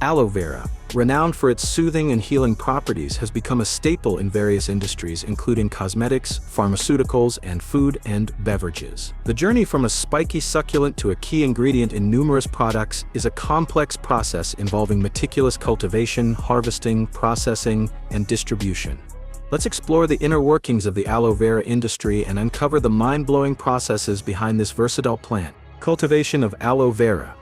Aloe vera, renowned for its soothing and healing properties, has become a staple in various industries including cosmetics, pharmaceuticals, and food and beverages. The journey from a spiky succulent to a key ingredient in numerous products is a complex process involving meticulous cultivation, harvesting, processing, and distribution. Let's explore the inner workings of the aloe vera industry and uncover the mind-blowing processes behind this versatile plant. Cultivation of aloe vera,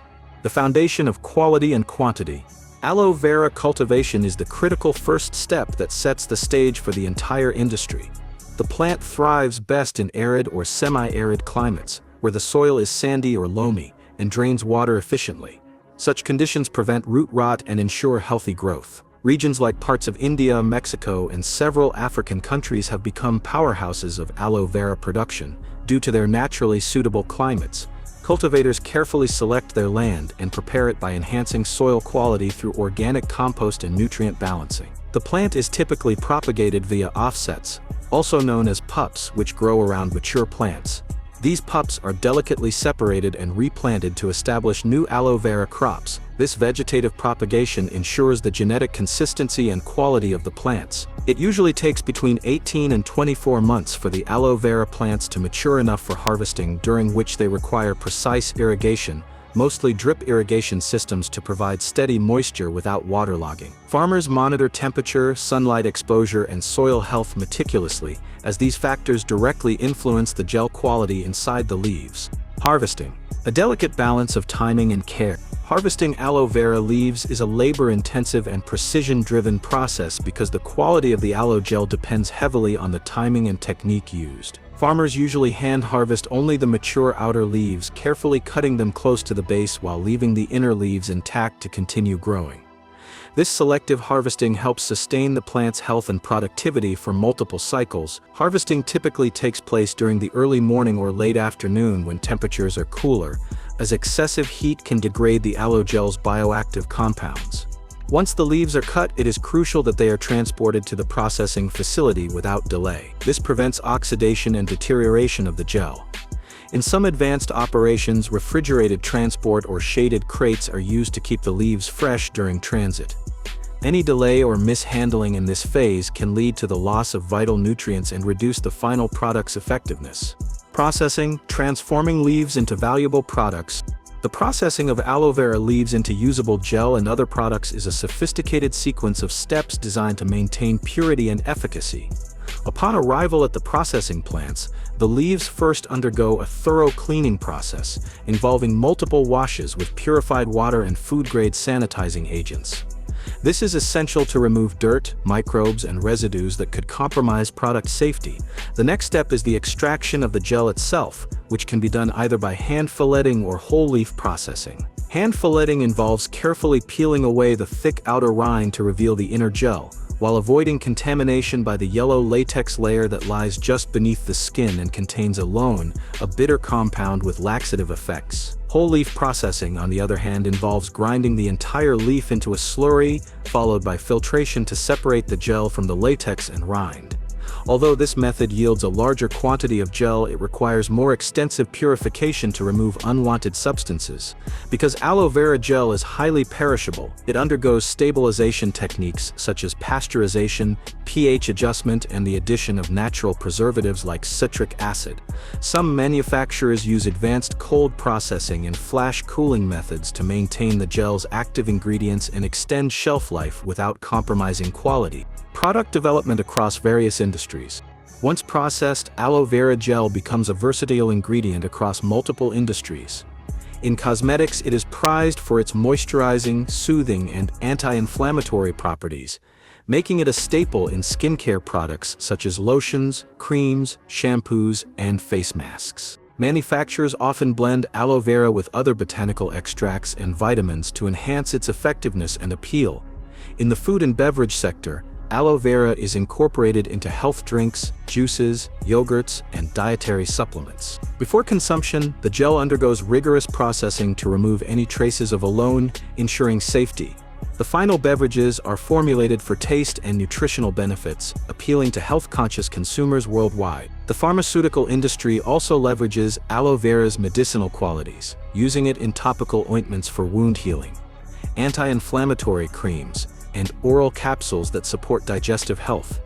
the foundation of quality and quantity. Aloe vera cultivation is the critical first step that sets the stage for the entire industry. The plant thrives best in arid or semi-arid climates, where the soil is sandy or loamy and drains water efficiently. Such conditions prevent root rot and ensure healthy growth. Regions like parts of India, Mexico, and several African countries have become powerhouses of aloe vera production due to their naturally suitable climates. Cultivators carefully select their land and prepare it by enhancing soil quality through organic compost and nutrient balancing. The plant is typically propagated via offsets, also known as pups, which grow around mature plants. These pups are delicately separated and replanted to establish new aloe vera crops. This vegetative propagation ensures the genetic consistency and quality of the plants. It usually takes between 18 and 24 months for the aloe vera plants to mature enough for harvesting, during which they require precise irrigation, mostly drip irrigation systems, to provide steady moisture without waterlogging. Farmers monitor temperature, sunlight exposure, and soil health meticulously, as these factors directly influence the gel quality inside the leaves. Harvesting, a delicate balance of timing and care. Harvesting aloe vera leaves is a labor-intensive and precision-driven process because the quality of the aloe gel depends heavily on the timing and technique used. Farmers usually hand-harvest only the mature outer leaves, carefully cutting them close to the base while leaving the inner leaves intact to continue growing. This selective harvesting helps sustain the plant's health and productivity for multiple cycles. Harvesting typically takes place during the early morning or late afternoon when temperatures are cooler, as excessive heat can degrade the aloe gel's bioactive compounds. Once the leaves are cut, it is crucial that they are transported to the processing facility without delay. This prevents oxidation and deterioration of the gel. In some advanced operations, refrigerated transport or shaded crates are used to keep the leaves fresh during transit. Any delay or mishandling in this phase can lead to the loss of vital nutrients and reduce the final product's effectiveness. Processing, transforming leaves into valuable products. The processing of aloe vera leaves into usable gel and other products is a sophisticated sequence of steps designed to maintain purity and efficacy. Upon arrival at the processing plants, the leaves first undergo a thorough cleaning process, involving multiple washes with purified water and food-grade sanitizing agents. This is essential to remove dirt, microbes, and residues that could compromise product safety. The next step is the extraction of the gel itself, which can be done either by hand filleting or whole leaf processing. Hand filleting involves carefully peeling away the thick outer rind to reveal the inner gel, while avoiding contamination by the yellow latex layer that lies just beneath the skin and contains aloe, a bitter compound with laxative effects. Whole leaf processing, on the other hand, involves grinding the entire leaf into a slurry, followed by filtration to separate the gel from the latex and rind. Although this method yields a larger quantity of gel, it requires more extensive purification to remove unwanted substances. Because aloe vera gel is highly perishable, it undergoes stabilization techniques such as pasteurization, pH adjustment, and the addition of natural preservatives like citric acid. Some manufacturers use advanced cold processing and flash cooling methods to maintain the gel's active ingredients and extend shelf life without compromising quality. Product development across various industries. Once processed, aloe vera gel becomes a versatile ingredient across multiple industries. In cosmetics, it is prized for its moisturizing, soothing, and anti-inflammatory properties, making it a staple in skincare products such as lotions, creams, shampoos, and face masks. Manufacturers often blend aloe vera with other botanical extracts and vitamins to enhance its effectiveness and appeal. In the food and beverage sector, aloe vera is incorporated into health drinks, juices, yogurts, and dietary supplements. Before consumption, the gel undergoes rigorous processing to remove any traces of aloe, ensuring safety. The final beverages are formulated for taste and nutritional benefits, appealing to health-conscious consumers worldwide. The pharmaceutical industry also leverages aloe vera's medicinal qualities, using it in topical ointments for wound healing. anti-inflammatory creams, and oral capsules that support digestive health.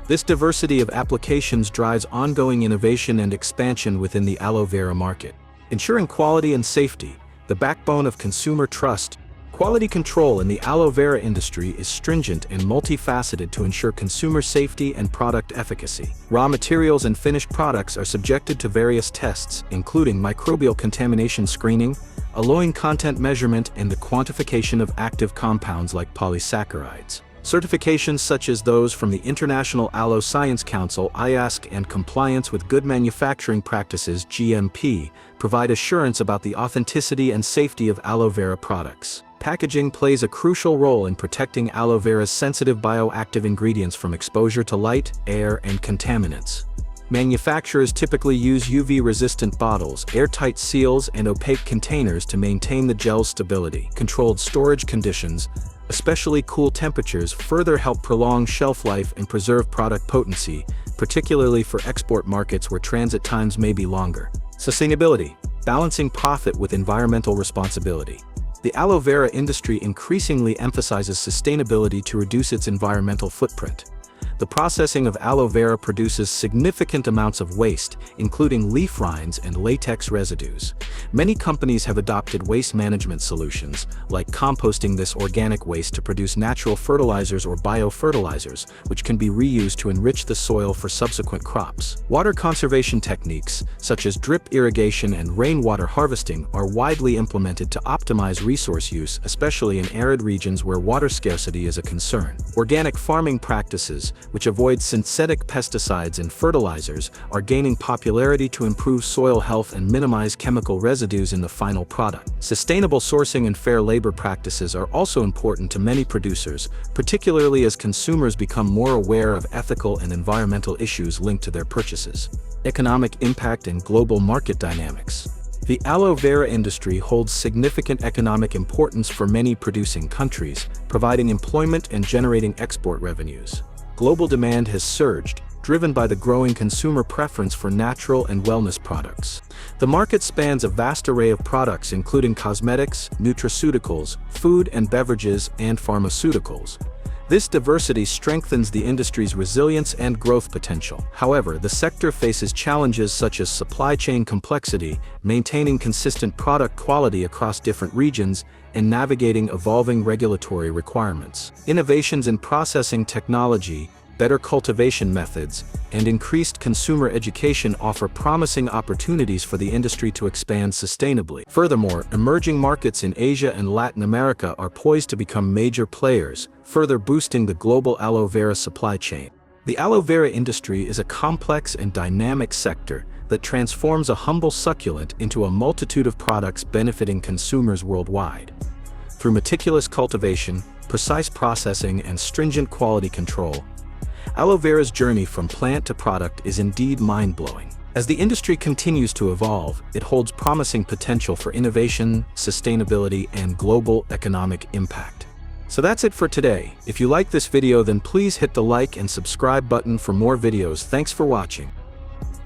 This diversity of applications drives ongoing innovation and expansion within the aloe vera market. Ensuring quality and safety, the backbone of consumer trust. Quality control in the aloe vera industry is stringent and multifaceted to ensure consumer safety and product efficacy. Raw materials and finished products are subjected to various tests, including microbial contamination screening, alloying content measurement, and the quantification of active compounds like polysaccharides. Certifications such as those from the International Aloe Science Council (IASC) and compliance with Good Manufacturing Practices (GMP) provide assurance about the authenticity and safety of aloe vera products. Packaging plays a crucial role in protecting aloe vera's sensitive bioactive ingredients from exposure to light, air, and contaminants. Manufacturers typically use UV-resistant bottles, airtight seals, and opaque containers to maintain the gel's stability. Controlled storage conditions, especially cool temperatures, further help prolong shelf life and preserve product potency, particularly for export markets where transit times may be longer. Sustainability, balancing profit with environmental responsibility. The aloe vera industry increasingly emphasizes sustainability to reduce its environmental footprint. The processing of aloe vera produces significant amounts of waste, including leaf rinds and latex residues. Many companies have adopted waste management solutions, like composting this organic waste to produce natural fertilizers or biofertilizers, which can be reused to enrich the soil for subsequent crops. Water conservation techniques, such as drip irrigation and rainwater harvesting, are widely implemented to optimize resource use, especially in arid regions where water scarcity is a concern. Organic farming practices, which avoid synthetic pesticides and fertilizers, are gaining popularity to improve soil health and minimize chemical residues in the final product. Sustainable sourcing and fair labor practices are also important to many producers, particularly as consumers become more aware of ethical and environmental issues linked to their purchases. Economic impact and global market dynamics. The aloe vera industry holds significant economic importance for many producing countries, providing employment and generating export revenues. Global demand has surged, driven by the growing consumer preference for natural and wellness products. The market spans a vast array of products including cosmetics, nutraceuticals, food and beverages, and pharmaceuticals. This diversity strengthens the industry's resilience and growth potential. However, the sector faces challenges such as supply chain complexity, maintaining consistent product quality across different regions, and navigating evolving regulatory requirements. Innovations in processing technology, better cultivation methods, and increased consumer education offer promising opportunities for the industry to expand sustainably. Furthermore, emerging markets in Asia and Latin America are poised to become major players, further boosting the global aloe vera supply chain. The aloe vera industry is a complex and dynamic sector that transforms a humble succulent into a multitude of products benefiting consumers worldwide. Through meticulous cultivation, precise processing, and stringent quality control, aloe vera's journey from plant to product is indeed mind-blowing. As the industry continues to evolve, it holds promising potential for innovation, sustainability, and global economic impact. So that's it for today. If you like this video, then please hit the like and subscribe button for more videos. Thanks for watching.